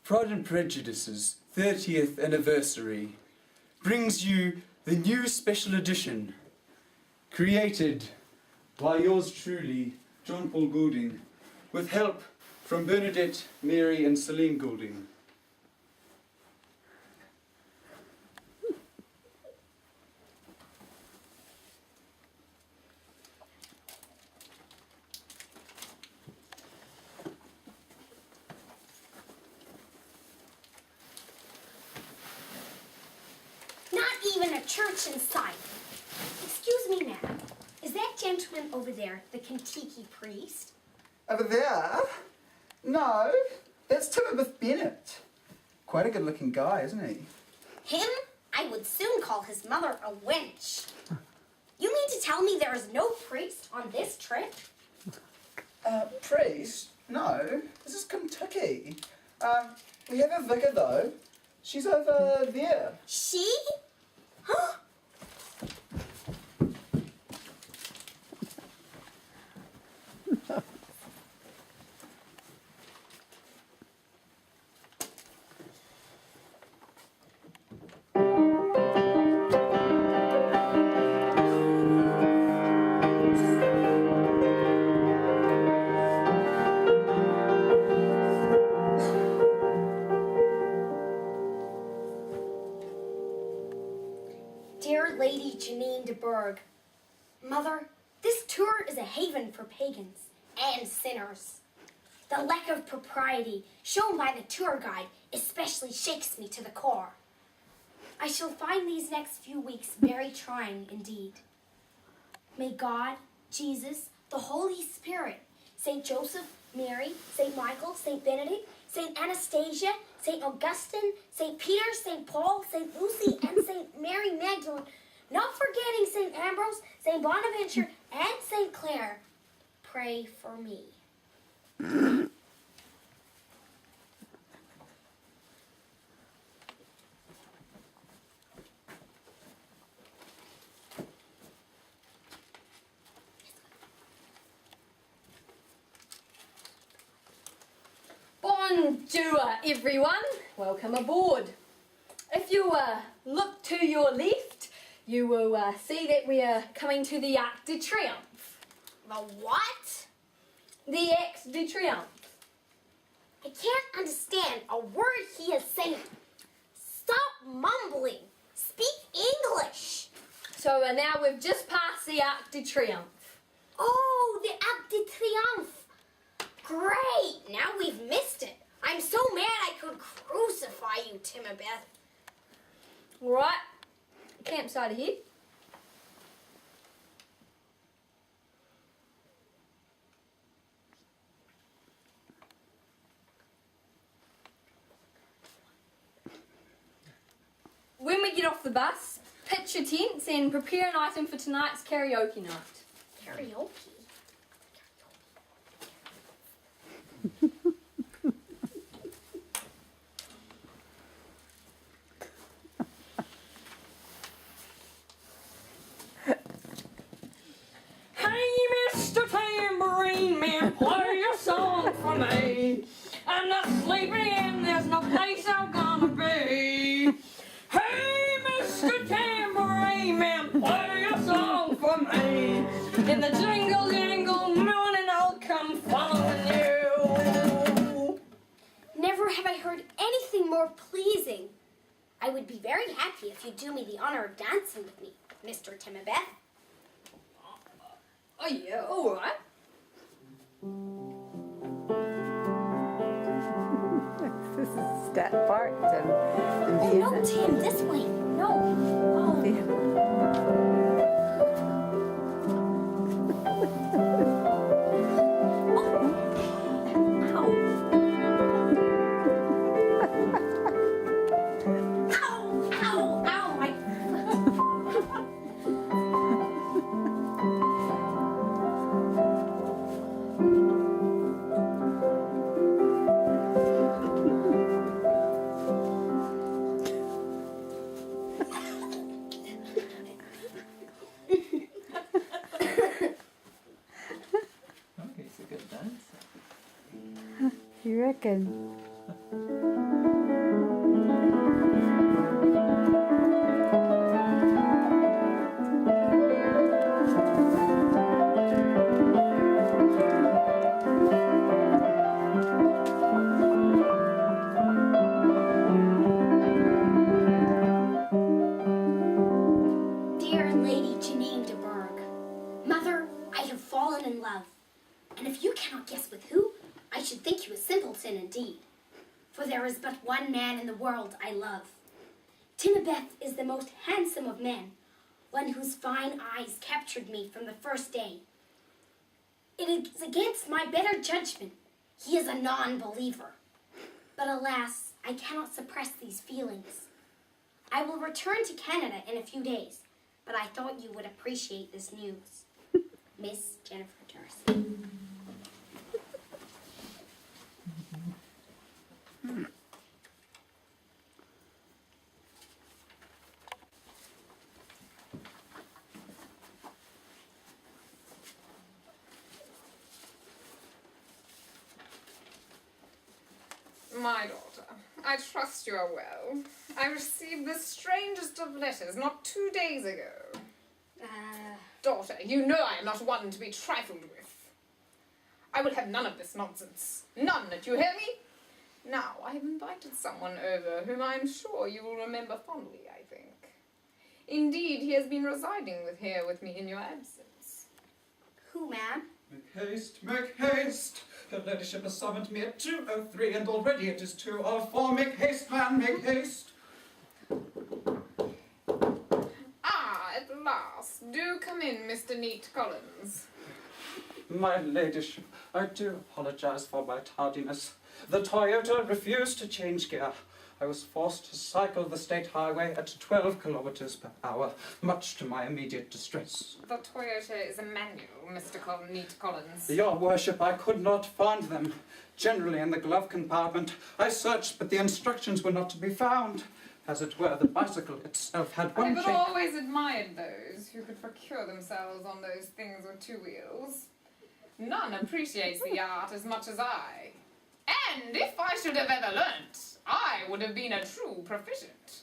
Pride and Prejudice's 30th anniversary brings you the new special edition, created by yours truly, John Paul Goulding, with help from Bernadette, Mary and Celine Goulding. Even a church in sight. Excuse me, ma'am. Is that gentleman over there the Kentucky priest? Over there? No, that's Timothy Bennett. Quite a good-looking guy, isn't he? Him? I would soon call his mother a wench. You mean to tell me there is no priest on this trip? Priest? No, this is Kentucky. We have a vicar, though. She's over there. She? Huh? Dear Lady Janine de Burgh, Mother, this tour is a haven for pagans and sinners. The lack of propriety shown by the tour guide especially shakes me to the core. I shall find these next few weeks very trying indeed. May God, Jesus, the Holy Spirit, St. Joseph, Mary, St. Michael, St. Benedict, St. Anastasia, St. Augustine, St. Peter, St. Paul, St. Lucy, and St. Mary Magdalene, not forgetting St. Ambrose, St. Bonaventure, and St. Clare, pray for me. Bonjour everyone, welcome aboard. If you look to your left, you will see that we are coming to the Arc de Triomphe. The what? The Arc de Triomphe. I can't understand a word he is saying. Stop mumbling. Speak English. So now we've just passed the Arc de Triomphe. Oh, the Arc de Triomphe. Great, now we've missed it. I'm so mad I could crucify you, Timabeth. Alright, campsite ahead. When we get off the bus, pitch your tents and prepare an item for tonight's karaoke night. Karaoke? Hey, Mr. Tambourine Man, play a song for me. I'm not sleeping and there's no place I'm gonna be. Hey, Mr. Tambourine Man, play a song for me. In the jingle jangle morning I'll come following you. Never have I heard anything more pleasing. I would be very happy if you'd do me the honor of dancing with me, Mr. Timabeth. Oh yeah, alright. This is Stat Park and Oh, no, Tim, this way. No. Oh. you reckon? And if you cannot guess with who, I should think you a simpleton indeed. For there is but one man in the world I love. Timabeth is the most handsome of men, one whose fine eyes captured me from the first day. It is against my better judgment. He is a non-believer. But alas, I cannot suppress these feelings. I will return to Canada in a few days, but I thought you would appreciate this news. Miss Jennifer Darcy. My daughter, I trust you are well. I received the strangest of letters not 2 days ago. Daughter, you know I am not one to be trifled with. I will have none of this nonsense. None, do you hear me? Now, I have invited someone over whom I am sure you will remember fondly, I think. Indeed, he has been residing here with me in your absence. Who, ma'am? Make haste, make haste! Her ladyship has summoned me at 2:03, and already it is 2:04. Make haste, man, make haste! Ah, at last. Do come in, Mr. Neat Collins. My ladyship, I do apologize for my tardiness. The Toyota refused to change gear. I was forced to cycle the state highway at 12 kilometers per hour, much to my immediate distress. The Toyota is a manual, Mr. Neat Collins. Your worship, I could not find them. Generally in the glove compartment. I searched, but the instructions were not to be found. As it were, the bicycle itself had one I have chain. always admired those who could procure themselves on those things with two wheels. None appreciates the art as much as I. And if I should have ever learnt, I would have been a true proficient.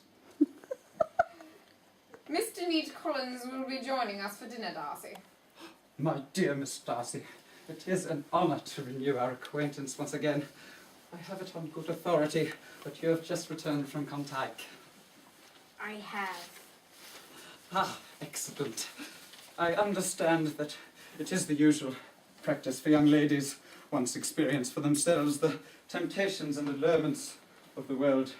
Mr. Neat Collins will be joining us for dinner, Darcy. My dear Miss Darcy, it is an honour to renew our acquaintance once again. I have it on good authority that you have just returned from Contike. I have. Ah, excellent. I understand that it is the usual practice for young ladies, once experienced for themselves the temptations and allurements of the world,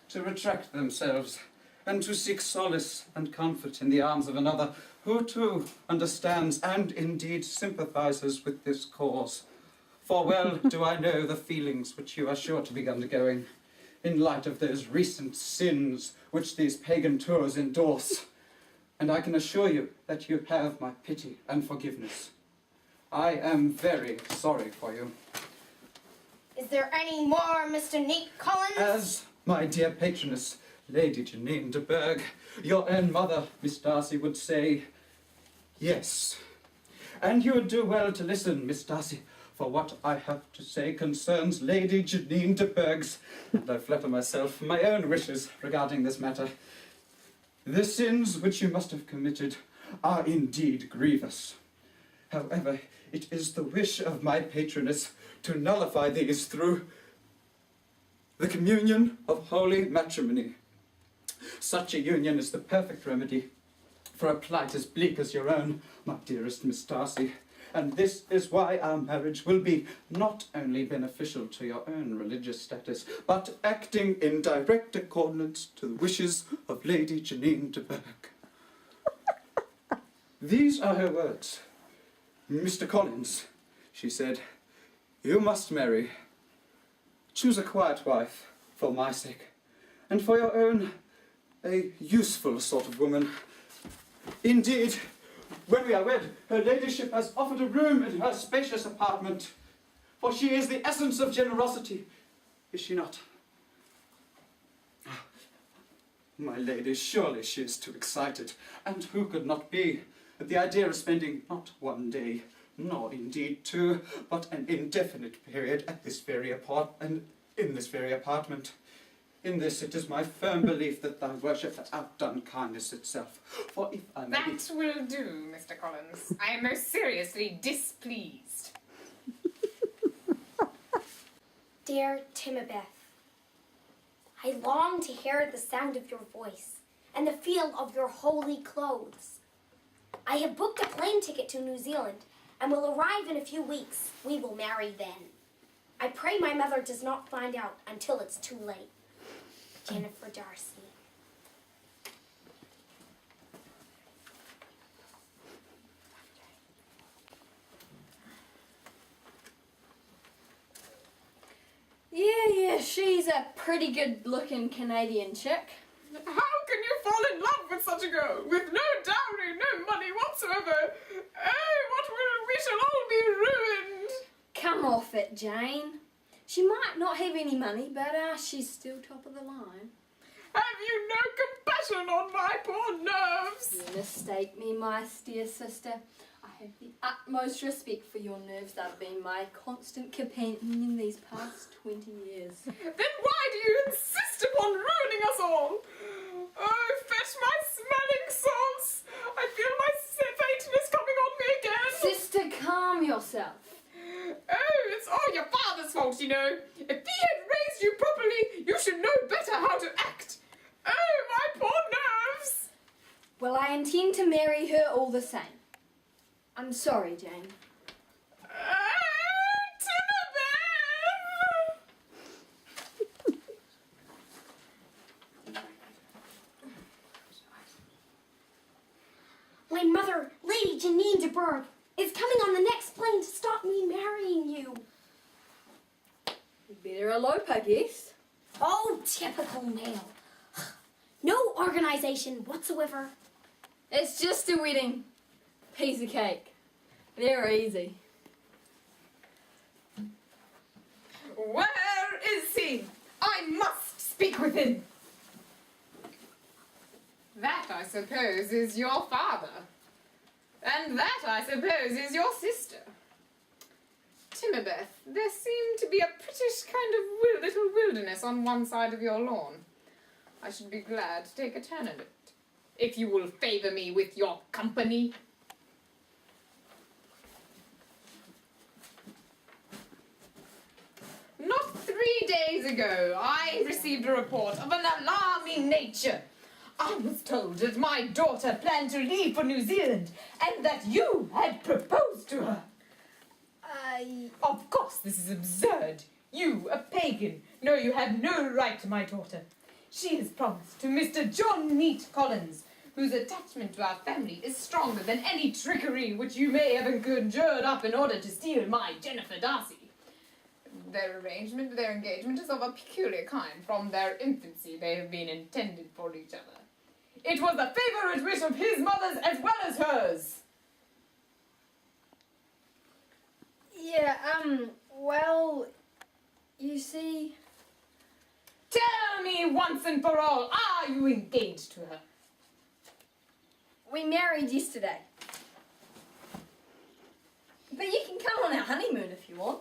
to retract themselves and to seek solace and comfort in the arms of another who too understands and indeed sympathizes with this cause. For well do I know the feelings which you are sure to be undergoing, in light of those recent sins which these pagan tours endorse, and I can assure you that you have my pity and forgiveness. I am very sorry for you. Is there any more, Mr. Neat Collins? As my dear patroness, Lady Janine de Burgh, your own mother, Miss Darcy, would say, yes. And you would do well to listen, Miss Darcy, for what I have to say concerns Lady Janine de Burgh's, and I flatter myself, my own wishes regarding this matter. The sins which you must have committed are indeed grievous. However, it is the wish of my patroness to nullify these through the communion of holy matrimony. Such a union is the perfect remedy for a plight as bleak as your own, my dearest Miss Darcy. And this is why our marriage will be not only beneficial to your own religious status, but acting in direct accordance to the wishes of Lady Janine de Burgh. These are her words. Mr. Collins, she said, you must marry. Choose a quiet wife, for my sake, and for your own, a useful sort of woman. Indeed, when we are wed, her ladyship has offered a room in her spacious apartment, for she is the essence of generosity, is she not? My lady, surely she is too excited, and who could not be, at the idea of spending not one day, nor indeed two, but an indefinite period at this very apartment. In this it is my firm belief that thy worship has outdone kindness itself. For if I may That will do, Mr. Collins. I am most seriously displeased. Dear Timabeth, I long to hear the sound of your voice and the feel of your holy clothes. I have booked a plane ticket to New Zealand and will arrive in a few weeks. We will marry then. I pray my mother does not find out until it's too late. Jennifer Darcy. Yeah, she's a pretty good-looking Canadian chick. How can you fall in love with such a girl, with no dowry, no money whatsoever? Oh, we shall all be ruined. Come off it, Jane. She might not have any money, but she's still top of the line. Have you no compassion on my poor nerves? You mistake me, my dear sister. I have the utmost respect for your nerves that have been my constant companion in these past 20 years. Then why do you insist upon ruining us all? Oh, fetch my smelling salts! I feel my Satan is coming on me again! Sister, calm yourself. Oh, it's all your father's fault, you know. If he had raised you properly, you should know better how to act. Oh, my poor nerves! Well, I intend to marry her all the same. I'm sorry, Jane. My mother, Lady Janine de Bourgh, is coming on the next plane to stop me marrying you. You better elope, I guess. Oh, typical male. No organization whatsoever. It's just a wedding. Piece of cake. They're easy. Where is he? I must speak with him. That, I suppose, is your father. And that, I suppose, is your sister. Timberbeth, there seemed to be a prettish kind of little wilderness on one side of your lawn. I should be glad to take a turn at it, if you will favour me with your company. Not 3 days ago, I received a report of an alarming nature. I was told that my daughter planned to leave for New Zealand and that you had proposed to her. Of course, this is absurd. You, a pagan, know you have no right to my daughter. She is promised to Mr. John Neat Collins, whose attachment to our family is stronger than any trickery which you may have conjured up in order to steal my Jennifer Darcy. Their engagement is of a peculiar kind. From their infancy they have been intended for each other. It was the favourite wish of his mother's as well as hers. Yeah, well, you see... Tell me once and for all, are you engaged to her? We married yesterday. But you can come on our honeymoon if you want.